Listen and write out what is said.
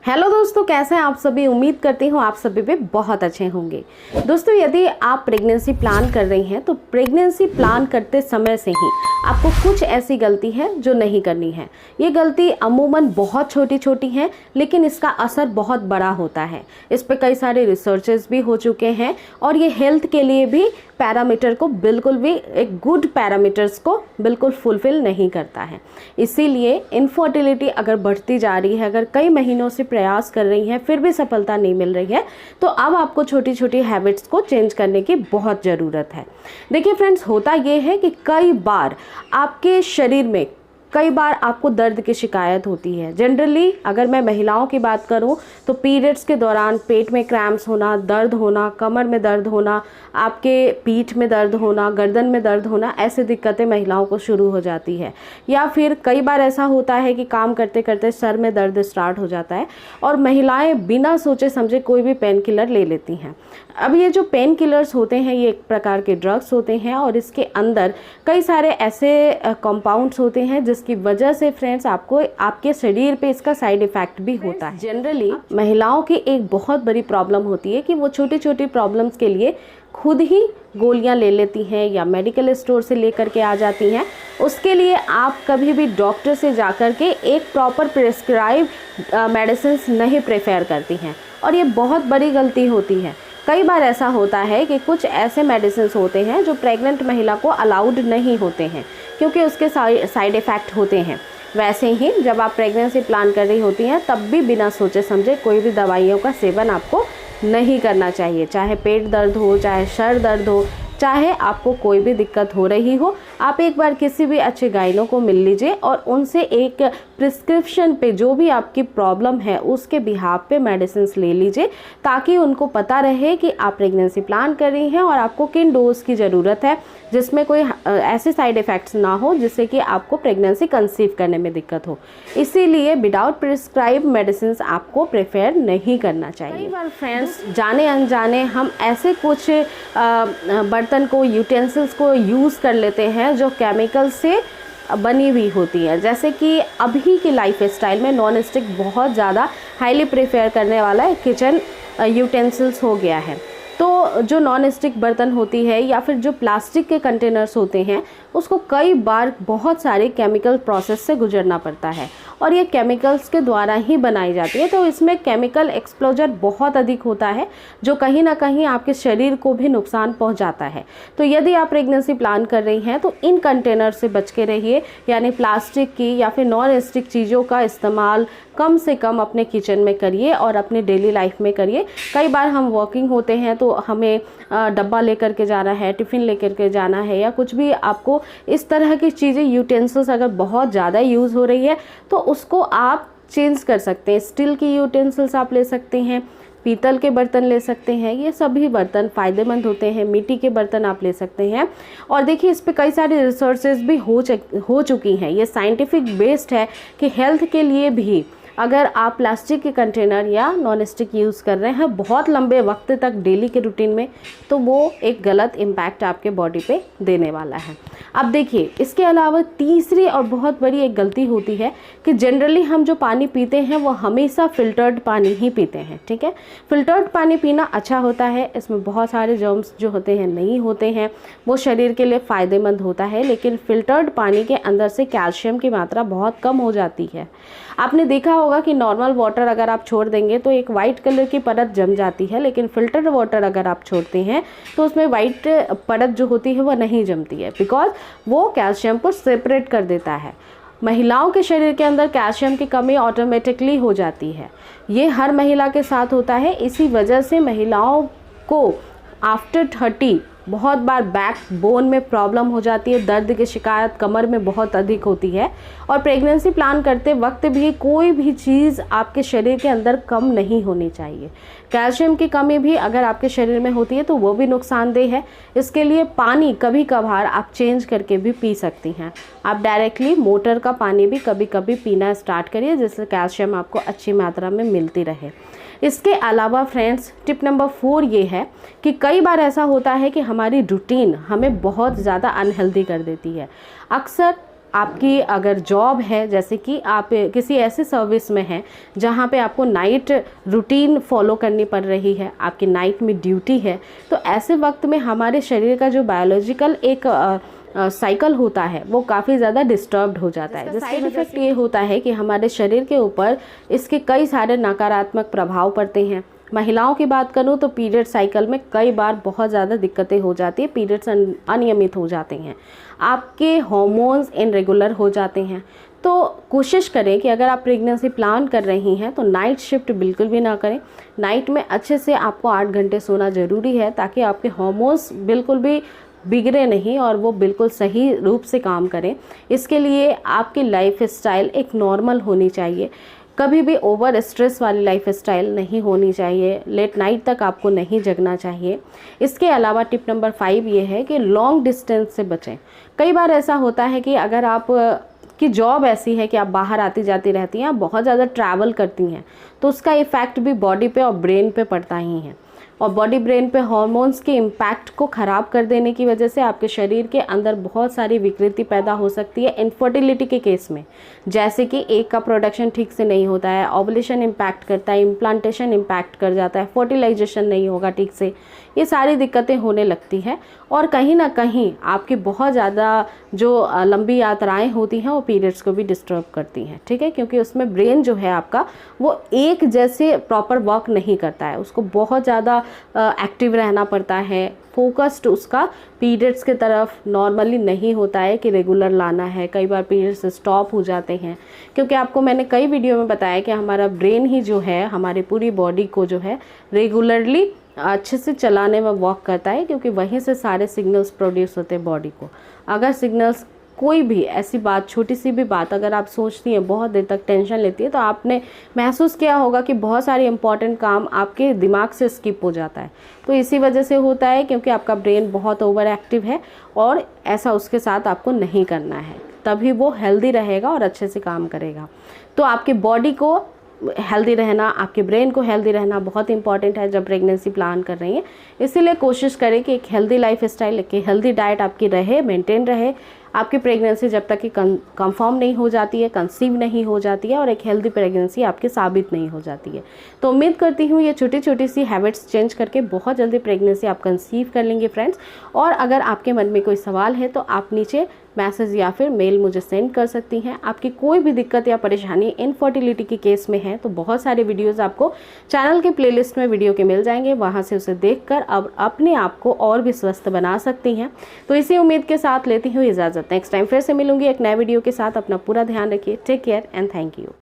Hello दोस्तों, कैसे हैं आप सभी। उम्मीद करती हूँ आप सभी भी बहुत अच्छे होंगे। दोस्तों, यदि आप प्रेगनेंसी प्लान कर रही हैं तो प्रेगनेंसी प्लान करते समय से ही आपको कुछ ऐसी गलती है जो नहीं करनी है। ये गलती अमूमन बहुत छोटी छोटी हैं, लेकिन इसका असर बहुत बड़ा होता है। इस पर कई सारे रिसर्चेस भी हो चुके हैं और ये हेल्थ के लिए भी पैरामीटर को बिल्कुल भी एक गुड पैरामीटर्स को बिल्कुल फुलफिल नहीं करता है। इसीलिए इनफर्टिलिटी अगर बढ़ती जा रही है, अगर कई महीनों से प्रयास कर रही हैं फिर भी सफलता नहीं मिल रही है, तो अब आपको छोटी छोटी हैबिट्स को चेंज करने की बहुत ज़रूरत है। देखिए फ्रेंड्स, होता ये है कि कई बार आपके शरीर में कई बार आपको दर्द की शिकायत होती है। जनरली अगर मैं महिलाओं की बात करूं तो पीरियड्स के दौरान पेट में क्रैम्प्स होना, दर्द होना, कमर में दर्द होना, आपके पीठ में दर्द होना, गर्दन में दर्द होना, ऐसी दिक्कतें महिलाओं को शुरू हो जाती है। या फिर कई बार ऐसा होता है कि काम करते करते सर में दर्द स्टार्ट हो जाता है और महिलाएं बिना सोचे समझे कोई भी पेन किलर ले लेती हैं। अब ये जो पेन किलर्स होते हैं ये एक प्रकार के ड्रग्स होते हैं और इसके अंदर कई सारे ऐसे कंपाउंड्स होते हैं जिसकी वजह से फ्रेंड्स आपको आपके शरीर पे इसका साइड इफेक्ट भी होता है। जनरली महिलाओं की एक बहुत बड़ी प्रॉब्लम होती है कि वो छोटी छोटी प्रॉब्लम्स के लिए खुद ही गोलियां ले लेती हैं या मेडिकल स्टोर से लेकर के आ जाती हैं। उसके लिए आप कभी भी डॉक्टर से जाकर के एक प्रॉपर प्रिस्क्राइब मेडिसिन्स नहीं प्रेफर करती हैं और ये बहुत बड़ी गलती होती है। कई बार ऐसा होता है कि कुछ ऐसे मेडिसिन्स होते हैं जो प्रेग्नेंट महिला को अलाउड नहीं होते हैं क्योंकि उसके साइड इफ़ेक्ट होते हैं। वैसे ही जब आप प्रेगनेंसी प्लान कर रही होती हैं तब भी बिना सोचे समझे कोई भी दवाइयों का सेवन आपको नहीं करना चाहिए। चाहे पेट दर्द हो, चाहे सर दर्द हो, चाहे आपको कोई भी दिक्कत हो रही हो, आप एक बार किसी भी अच्छे गाइनों को मिल लीजिए और उनसे एक प्रिस्क्रिप्शन पे जो भी आपकी प्रॉब्लम है उसके बिहाफ पे मेडिसिन्स ले लीजिए, ताकि उनको पता रहे कि आप प्रेगनेंसी प्लान कर रही हैं और आपको किन डोज की ज़रूरत है जिसमें कोई ऐसे साइड इफ़ेक्ट्स ना हो जिससे कि आपको प्रेगनेंसी कंसीव करने में दिक्कत हो। इसीलिए विदाउट प्रिस्क्राइब मेडिसिन्स आपको प्रेफर नहीं करना चाहिए। कई बार फ्रेंड्स जाने अनजाने हम ऐसे कुछ बर्तन को, यूटेंसिल्स को यूज़ कर लेते हैं जो केमिकल से बनी हुई होती है। जैसे कि अभी की लाइफ स्टाइल में नॉन स्टिक बहुत ज़्यादा हाईली प्रेफर करने वाला किचन यूटेंसिल्स हो गया है। तो जो नॉन स्टिक बर्तन होती है या फिर जो प्लास्टिक के कंटेनर्स होते हैं उसको कई बार बहुत सारे केमिकल प्रोसेस से गुजरना पड़ता है और ये केमिकल्स के द्वारा ही बनाई जाती है। तो इसमें केमिकल एक्सपोजर बहुत अधिक होता है जो कहीं ना कहीं आपके शरीर को भी नुकसान पहुंचाता है। तो यदि आप प्रेगनेंसी प्लान कर रही हैं तो इन कंटेनर से बच के रहिए, यानी प्लास्टिक की या फिर नॉन स्टिक चीज़ों का इस्तेमाल कम से कम अपने किचन में करिए और अपने डेली लाइफ में करिए। कई बार हम वॉकिंग होते हैं तो हमें डब्बा लेकर के जाना है, टिफ़िन लेकर के जाना है या कुछ भी, आपको इस तरह की चीज़ें यूटेंसिल्स अगर बहुत ज़्यादा यूज़ हो रही है तो उसको आप चेंज कर सकते हैं। स्टील की यूटेंसिल्स आप ले सकते हैं, पीतल के बर्तन ले सकते हैं, ये सभी बर्तन फ़ायदेमंद होते हैं। मिट्टी के बर्तन आप ले सकते हैं। और देखिए इस पे कई सारी रिसर्चेस भी हो चुकी हैं। ये साइंटिफिक बेस्ड है कि हेल्थ के लिए भी अगर आप प्लास्टिक के कंटेनर या नॉन स्टिक यूज़ कर रहे हैं बहुत लंबे वक्त तक डेली के रूटीन में, तो वो एक गलत इम्पैक्ट आपके बॉडी पे देने वाला है। अब देखिए इसके अलावा तीसरी और बहुत बड़ी एक गलती होती है कि जनरली हम जो पानी पीते हैं वो हमेशा फ़िल्टर्ड पानी ही पीते हैं। ठीक है, फ़िल्टर्ड पानी पीना अच्छा होता है, इसमें बहुत सारे जर्म्स जो होते हैं नहीं होते हैं, वो शरीर के लिए फ़ायदेमंद होता है। लेकिन फ़िल्टर्ड पानी के अंदर से कैल्शियम की मात्रा बहुत कम हो जाती है। आपने देखा होगा कि नॉर्मल वाटर अगर आप छोड़ देंगे तो एक वाइट कलर की परत जम जाती है, लेकिन फ़िल्टर्ड वाटर अगर आप छोड़ते हैं तो उसमें वाइट परत जो होती है वो नहीं जमती है, बिकॉज वो कैल्शियम को सेपरेट कर देता है। महिलाओं के शरीर के अंदर कैल्शियम की कमी ऑटोमेटिकली हो जाती है। ये हर महिला के साथ होता है। इसी वजह से महिलाओं को आफ्टर 30 बहुत बार बैक बोन में प्रॉब्लम हो जाती है, दर्द की शिकायत कमर में बहुत अधिक होती है। और प्रेगनेंसी प्लान करते वक्त भी कोई भी चीज़ आपके शरीर के अंदर कम नहीं होनी चाहिए। कैल्शियम की कमी भी अगर आपके शरीर में होती है तो वो भी नुकसानदेह है। इसके लिए पानी कभी कभार आप चेंज करके भी पी सकती हैं। आप डायरेक्टली मोटर का पानी भी कभी कभी पीना स्टार्ट करिए जिससे कैल्शियम आपको अच्छी मात्रा में मिलती रहे। इसके अलावा फ्रेंड्स टिप नंबर 4 ये है कि कई बार ऐसा होता है कि हमारी रूटीन हमें बहुत ज़्यादा अनहेल्दी कर देती है। अक्सर आपकी अगर जॉब है, जैसे कि आप किसी ऐसे सर्विस में हैं जहाँ पे आपको नाइट रूटीन फॉलो करनी पड़ रही है, आपकी नाइट में ड्यूटी है, तो ऐसे वक्त में हमारे शरीर का जो बायोलॉजिकल एक साइकिल होता है वो काफ़ी ज़्यादा डिस्टर्ब्ड हो जाता है। साइड इफ़ेक्ट ये होता है कि हमारे शरीर के ऊपर इसके कई सारे नकारात्मक प्रभाव पड़ते हैं। महिलाओं की बात करूं तो पीरियड साइकिल में कई बार बहुत ज़्यादा दिक्कतें हो जाती है, पीरियड्स अनियमित हो जाते हैं, आपके हार्मोन्स इनरेगुलर हो जाते हैं। तो कोशिश करें कि अगर आप प्रेगनेंसी प्लान कर रही हैं तो नाइट शिफ्ट बिल्कुल भी ना करें। नाइट में अच्छे से आपको 8 घंटे सोना ज़रूरी है ताकि आपके हार्मोन्स बिल्कुल भी बिगड़े नहीं और वो बिल्कुल सही रूप से काम करें। इसके लिए आपकी लाइफ स्टाइल एक नॉर्मल होनी चाहिए, कभी भी ओवर स्ट्रेस वाली लाइफ स्टाइल नहीं होनी चाहिए, लेट नाइट तक आपको नहीं जगना चाहिए। इसके अलावा टिप नंबर 5 ये है कि लॉन्ग डिस्टेंस से बचें। कई बार ऐसा होता है कि अगर आप की जॉब ऐसी है कि आप बाहर आती जाती रहती हैं, आप बहुत ज़्यादा ट्रैवल करती हैं, तो उसका इफ़ेक्ट भी बॉडी पे और ब्रेन पे पड़ता ही है, और बॉडी ब्रेन पे हार्मोन्स के इम्पैक्ट को ख़राब कर देने की वजह से आपके शरीर के अंदर बहुत सारी विकृति पैदा हो सकती है इनफर्टिलिटी के केस में, जैसे कि एग का प्रोडक्शन ठीक से नहीं होता है, ओवुलेशन इम्पैक्ट करता है, इम्प्लांटेशन इम्पैक्ट कर जाता है, फर्टिलाइजेशन नहीं होगा ठीक से, ये सारी दिक्कतें होने लगती है। और कहीं ना कहीं आपकी बहुत ज़्यादा जो लंबी यात्राएं होती हैं वो पीरियड्स को भी डिस्टर्ब करती हैं, ठीक है, क्योंकि उसमें ब्रेन जो है आपका वो एक जैसे प्रॉपर वर्क नहीं करता है, उसको बहुत ज़्यादा एक्टिव रहना पड़ता है, फोकस्ड उसका पीरियड्स की तरफ नॉर्मली नहीं होता है कि रेगुलर लाना है। कई बार पीरियड्स स्टॉप हो जाते हैं, क्योंकि आपको मैंने कई वीडियो में बताया कि हमारा ब्रेन ही जो है हमारी पूरी बॉडी को जो है रेगुलरली अच्छे से चलाने में वर्क करता है, क्योंकि वहीं से सारे सिग्नल्स प्रोड्यूस होते हैं बॉडी को। अगर सिग्नल्स कोई भी ऐसी बात, छोटी सी भी बात अगर आप सोचती हैं, बहुत देर तक टेंशन लेती है, तो आपने महसूस किया होगा कि बहुत सारे इंपॉर्टेंट काम आपके दिमाग से स्किप हो जाता है। तो इसी वजह से होता है क्योंकि आपका ब्रेन बहुत ओवर एक्टिव है और ऐसा उसके साथ आपको नहीं करना है, तभी वो हेल्दी रहेगा और अच्छे से काम करेगा। तो आपकी बॉडी को हेल्दी रहना, आपके ब्रेन को हेल्दी रहना बहुत इंपॉर्टेंट है जब प्रेगनेंसी प्लान कर रही हैं। इसीलिए कोशिश करें कि एक हेल्दी लाइफ स्टाइल, एक हेल्दी डाइट आपकी रहे, मेंटेन रहे। आपकी प्रेगनेंसी जब तक कि कंफर्म नहीं हो जाती है, कंसीव नहीं हो जाती है और एक हेल्दी प्रेगनेंसी आपकी साबित नहीं हो जाती है। तो उम्मीद करती हूँ ये छोटी छोटी सी हैबिट्स चेंज करके बहुत जल्दी प्रेगनेंसी आप कंसीव कर लेंगे फ्रेंड्स। और अगर आपके मन में कोई सवाल है तो आप नीचे मैसेज या फिर मेल मुझे सेंड कर सकती हैं। आपकी कोई भी दिक्कत या परेशानी इनफर्टिलिटी के केस में है तो बहुत सारे वीडियोस आपको चैनल के प्लेलिस्ट में वीडियो के मिल जाएंगे, वहां से उसे देखकर अब अपने आप को और भी स्वस्थ बना सकती हैं। तो इसी उम्मीद के साथ लेती हूँ इजाज़त। नेक्स्ट टाइम फिर से मिलूंगी एक नए वीडियो के साथ। अपना पूरा ध्यान रखिए। Take care and thank you.